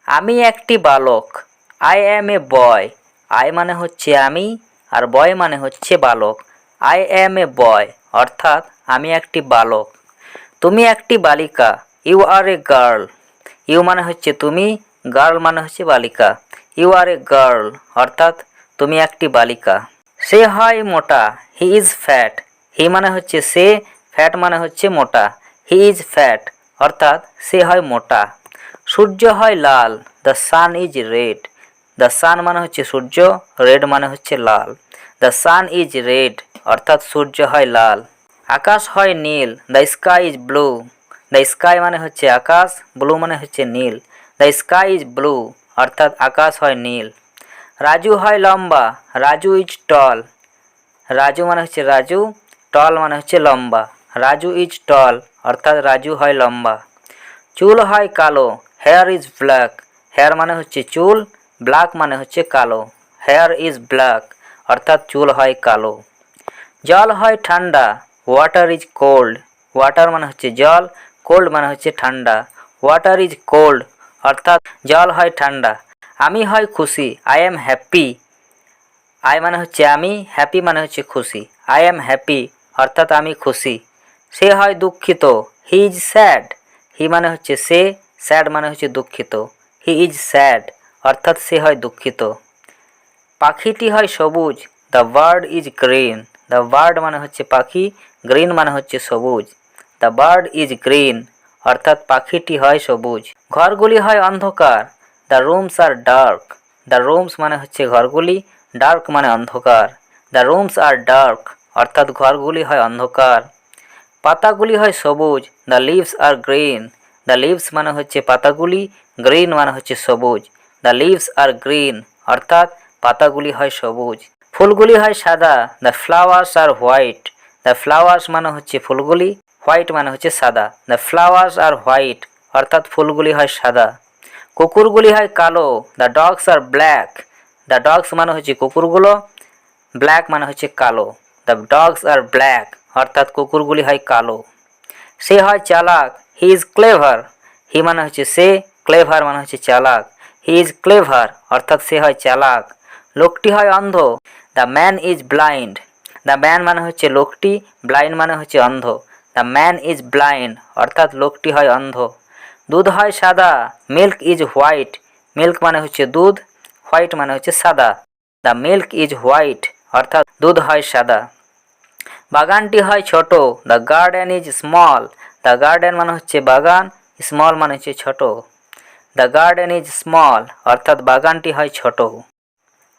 আমি একটি বালক। I am A boy. I মানে হচ্ছে আমি, আর বয় মানে হচ্ছে বালক। আই অ্যাম এ বয় অর্থাৎ আমি একটি বালক। তুমি একটি বালিকা। You are a girl. You মানে হচ্ছে তুমি, গার্ল মানে হচ্ছে বালিকা। ইউ আর এ গার্ল অর্থাৎ তুমি একটি বালিকা। সে হয় মোটা। He is fat. হি মানে হচ্ছে সে, ফ্যাট মানে হচ্ছে মোটা। হি ইজ ফ্যাট অর্থাৎ সে হয় মোটা। সূর্য হয় লাল। The sun is red. The sun মানে হচ্ছে সূর্য, রেড মানে হচ্ছে লাল। দ্য সান ইজ রেড অর্থাৎ সূর্য হয় লাল। আকাশ হয় নীল। The sky is blue. The sky মানে হচ্ছে আকাশ, ব্লু মানে হচ্ছে নীল। দ্য স্কাই ইজ ব্লু অর্থাৎ আকাশ হয় নীল। রাজু হয় লম্বা। Raju is tall. রাজু মানে হচ্ছে রাজু, টল মানে হচ্ছে লম্বা। রাজু ইজ টল অর্থাৎ রাজু হয় লম্বা। চুল হয় কালো। Hair is black. হেয়ার মানে হচ্ছে চুল, ব্ল্যাক মানে হচ্ছে কালো। হেয়ার ইজ ব্ল্যাক অর্থাৎ চুল হয় কালো। জল হয় ঠান্ডা। Water is cold. ওয়াটার মানে হচ্ছে জল, কোল্ড মানে হচ্ছে ঠান্ডা। ওয়াটার ইজ কোল্ড অর্থাৎ জল হয় ঠান্ডা। আমি হয় খুশি। I am happy. আই মানে হচ্ছে আমি, হ্যাপি মানে হচ্ছে খুশি। আই এম হ্যাপি অর্থাৎ আমি খুশি। সে হয় দুঃখিত। He is sad. হি মানে হচ্ছে সে, স্যাড মানে হচ্ছে দুঃখিত। হি ইজ স্যাড অর্থাৎ সে হয় দুঃখিত। পাখিটি হয় সবুজ। The bird is green. The bird মানে হচ্ছে পাখি, গ্রিন মানে হচ্ছে সবুজ। দ্য বার্ড ইজ গ্রিন অর্থাৎ পাখিটি হয় সবুজ। ঘরগুলি হয় অন্ধকার। The rooms are dark. The rooms মানে হচ্ছে ঘরগুলি, ডার্ক মানে অন্ধকার। দ্য রুমস আর ডার্ক অর্থাৎ ঘরগুলি হয় অন্ধকার। পাতাগুলি হয় সবুজ। The leaves are green. The leaves মানে হচ্ছে পাতাগুলি, গ্রিন মানে হচ্ছে সবুজ। দ্য লিভস আর গ্রিন অর্থাৎ পাতাগুলি হয় সবুজ। ফুলগুলি হয় সাদা। The flowers are white. The flowers মানে হচ্ছে ফুলগুলি, হোয়াইট মানে হচ্ছে সাদা। দ্য ফ্লাওয়ার্স আর হোয়াইট অর্থাৎ ফুলগুলি হয় সাদা। কুকুরগুলি হয় কালো। The dogs are black. The dogs মানে হচ্ছে কুকুরগুলো, ব্ল্যাক মানে হচ্ছে কালো। দ্য ডগস আর ব্ল্যাক অর্থাৎ কুকুরগুলি হয় কালো। সে হয় চালাক। He is clever. হি মানে হচ্ছে সে, ক্লেভার মানে হচ্ছে চালাক। হি ইজ ক্লেভার অর্থাৎ সে হয় চালাক। লোকটি হয় অন্ধ। The man is blind. The man মানে হচ্ছে লোকটি, ব্লাইন্ড মানে হচ্ছে অন্ধ। দ্য ম্যান ইজ ব্লাইন্ড অর্থাৎ লোকটি হয় অন্ধ। দুধ হয় সাদা। Milk is white. মিল্ক মানে হচ্ছে দুধ, হোয়াইট মানে হচ্ছে সাদা। দ্য মিল্ক ইজ হোয়াইট অর্থাৎ দুধ হয় সাদা। বাগানটি হয় ছোট। The garden is small. The garden মানে হচ্ছে বাগান, স্মল মানে হচ্ছে ছোট। দ্য গার্ডেন ইজ স্মল অর্থাৎ বাগানটি হয় ছোট।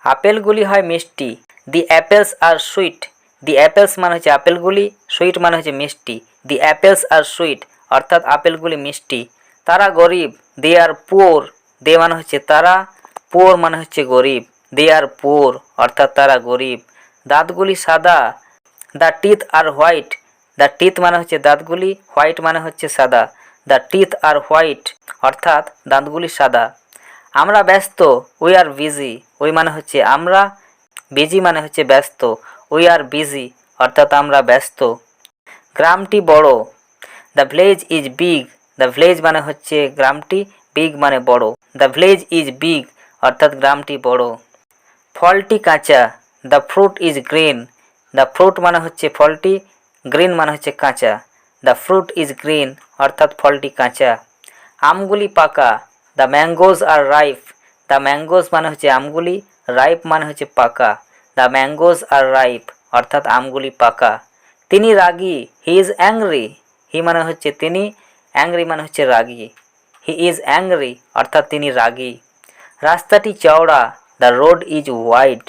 আপেলগুলি হয় মিষ্টি। দি apples are sweet. The apples মানে হচ্ছে আপেলগুলি, সুইট মানে হচ্ছে মিষ্টি। দি অ্যাপেলস আর সুইট অর্থাৎ আপেলগুলি মিষ্টি। তারা গরিব। দে আর পুওর। দে মানে হচ্ছে তারা, পুওর মানে হচ্ছে গরিব। দে আর পুওর অর্থাৎ তারা গরিব। দাঁতগুলি সাদা। The teeth are white. The teeth মানে হচ্ছে দাঁতগুলি, হোয়াইট মানে হচ্ছে সাদা। দ্য টিথ আর হোয়াইট অর্থাৎ দাঁতগুলি সাদা। আমরা ব্যস্ত। We are busy. উই মানে হচ্ছে আমরা, বিজি মানে হচ্ছে ব্যস্ত। উই আর বিজি অর্থাৎ আমরা ব্যস্ত। গ্রামটি বড়। The village is big. The village মানে হচ্ছে গ্রামটি, বিগ মানে বড়। দ্য ভিলেজ ইজ বিগ অর্থাৎ গ্রামটি বড়। ফলটি কাঁচা। The fruit is green. The fruit মানে হচ্ছে ফলটি, গ্রিন মানে হচ্ছে কাঁচা। দ্য ফ্রুট ইজ গ্রিন অর্থাৎ ফলটি কাঁচা। আমগুলি পাকা। The mangoes are ripe. The mangoes মানে হচ্ছে আমগুলি, রাইপ মানে হচ্ছে পাকা। দ্য ম্যাঙ্গোজ আর রাইপ অর্থাৎ আমগুলি পাকা। তিনি রাগী। He is angry. হি মানে হচ্ছে তিনি, অ্যাংরি মানে হচ্ছে রাগী। হি ইজ অ্যাংরি অর্থাৎ তিনি রাগী। রাস্তাটি চওড়া। The road is wide.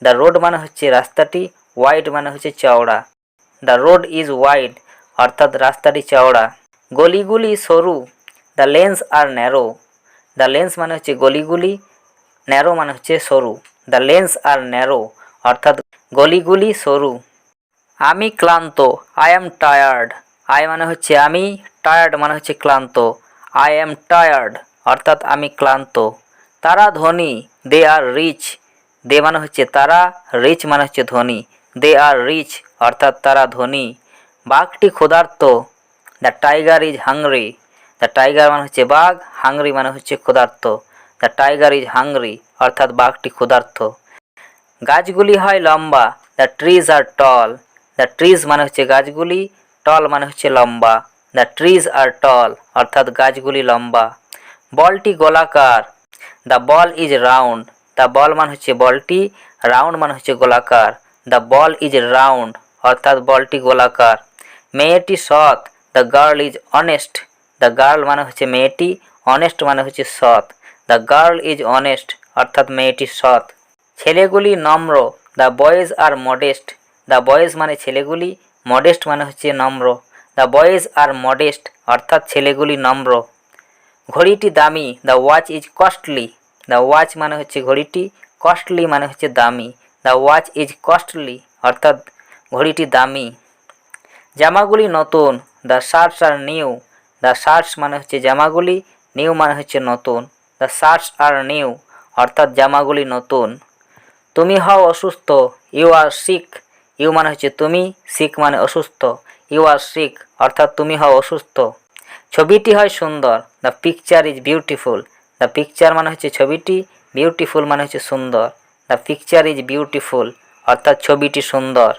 The road মানে হচ্ছে রাস্তাটি, ওয়াইড মানে হচ্ছে চওড়া। দ্য রোড ইজ ওয়াইড অর্থাৎ রাস্তাটি চওড়া। গলিগুলি সরু। The lanes are narrow. The lanes মানে হচ্ছে গলিগুলি, ন্যারো মানে হচ্ছে সরু। দ্য লেন্স আর ন্যারো অর্থাৎ গলিগুলি সরু। আমি ক্লান্ত। I am tired. আই মানে হচ্ছে আমি, টায়ার্ড মানে হচ্ছে ক্লান্ত। আই অ্যাম টায়ার্ড অর্থাৎ আমি ক্লান্ত। তারা ধনী। দে আর রিচ। দে মানে হচ্ছে তারা, রিচ মানে হচ্ছে ধনী। দে আর রিচ অর্থাৎ তারা ধনী। বাঘটি ক্ষুধার্ত। The tiger is hungry. The tiger মানে হচ্ছে বাঘ, হাংরি মানে হচ্ছে ক্ষুধার্ত। দ্য টাইগার ইজ হাংরি, অর্থাৎ বাঘটি ক্ষুধার্ত। গাছগুলি হয় লম্বা, the trees are tall. The trees মানে হচ্ছে গাছগুলি, টল মানে হচ্ছে লম্বা। দ্য ট্রিজ আর টল, অর্থাৎ গাছগুলি লম্বা। বলটি গোলাকার, the ball is round. The ball মানে হচ্ছে বলটি, রাউন্ড মানে হচ্ছে গোলাকার। দ্য বল ইজ রাউন্ড, অর্থাৎ বলটি গোলাকার। মেয়েটি সৎ, the girl is honest. The girl মানে হচ্ছে মেয়েটি, অনেস্ট মানে হচ্ছে সৎ। দ্য গার্ল ইজ অনেস্ট, অর্থাৎ মেয়েটি সৎ। ছেলেগুলি নম্র, the boys are modest. The boys মানে ছেলেগুলি, মডেস্ট মানে হচ্ছে নম্র। দ্য বয়েজ আর মডেস্ট, অর্থাৎ ছেলেগুলি নম্র। ঘড়িটি দামি, the watch is costly. The watch মানে হচ্ছে ঘড়িটি, কস্টলি মানে হচ্ছে দামি। দ্য ওয়াচ ইজ কস্টলি, অর্থাৎ ঘড়িটি দামি। জামাগুলি নতুন, the shirts are new. The shirts মানে হচ্ছে জামাগুলি, নিউ মানে হচ্ছে নতুন। দ্য শার্টস আর নিউ, অর্থাৎ জামাগুলি নতুন। তুমি হও অসুস্থ, ইউ আর সিক। ইউ মানে হচ্ছে তুমি, সিক মানে অসুস্থ। ইউ আর সিক, অর্থাৎ তুমি হও অসুস্থ। ছবিটি হয় সুন্দর, the picture is beautiful. The picture মানে হচ্ছে ছবিটি, বিউটিফুল মানে হচ্ছে সুন্দর। দ্য পিকচার ইজ বিউটিফুল, অর্থাৎ ছবিটি সুন্দর।